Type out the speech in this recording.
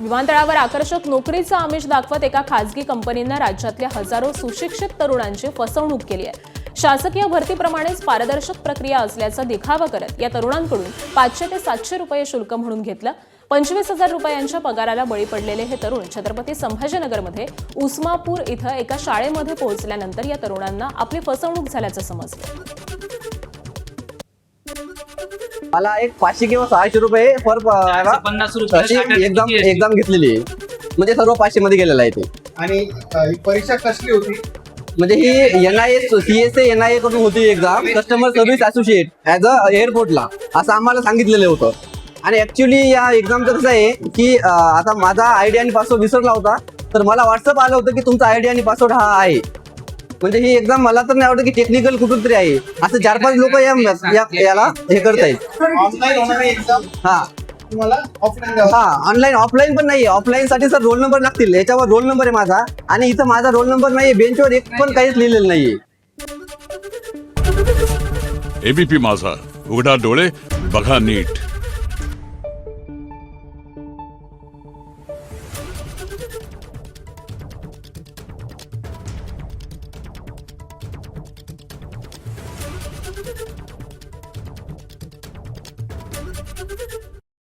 विमानतळावर आकर्षक नोकरीचं आमिष दाखवत एका खासगी कंपनीनं राज्यातल्या हजारो सुशिक्षित तरुणांची फसवणूक केली आहे. शासकीय भरतीप्रमाणेच पारदर्शक प्रक्रिया असल्याचा दिखावा करत या तरुणांकडून 500 ते 700 रुपये शुल्क म्हणून घेतलं. 25,000 रुपयांच्या पगाराला बळी पडलेले हे तरुण छत्रपती संभाजीनगरमध्ये उस्मापूर इथं एका शाळेमध्ये पोहोचल्यानंतर या तरुणांना आपली फसवणूक झाल्याचं समजलं. मला एक 500 किंवा 600 रुपये पर 50 रुपये एक्झाम घेतलेली आहे. म्हणजे सर्व 500 मध्ये गेलेलं आहे ते. आणि ही परीक्षा कसली होती? म्हणजे ही CSA NIA कडून होती exam, customer service associate as a एअरपोर्टला, असं आम्हाला सांगितलेलं होतं. आणि ऍक्च्युली या एक्झामचं कसं आहे की आता माझा आयडी आणि पासवर्ड विसरला होता, तर मला व्हॉट्सअप आलं होतं की तुमचा आयडी आणि पासवर्ड हा आहे. म्हणजे ही एक्झाम मला तर नाही आवडत की टेक्निकल कुठून तरी आहे, असं 4-5 लोक याला हे करतायत. ऑनलाईन होणारी एक्झाम हा तुम्हाला ऑफलाईन द्यावं. हा ऑफलाईन पण नाही. ऑफलाईन साठी सर रोल नंबर लागतील. याच्यावर रोल नंबर आहे माझा, आणि इथं माझा रोल नंबर नाहीये. बेंचवर एक पण काहीच लिहिलेलं नाहीये. ABP माझा, उघडा डोळे बघा नीट.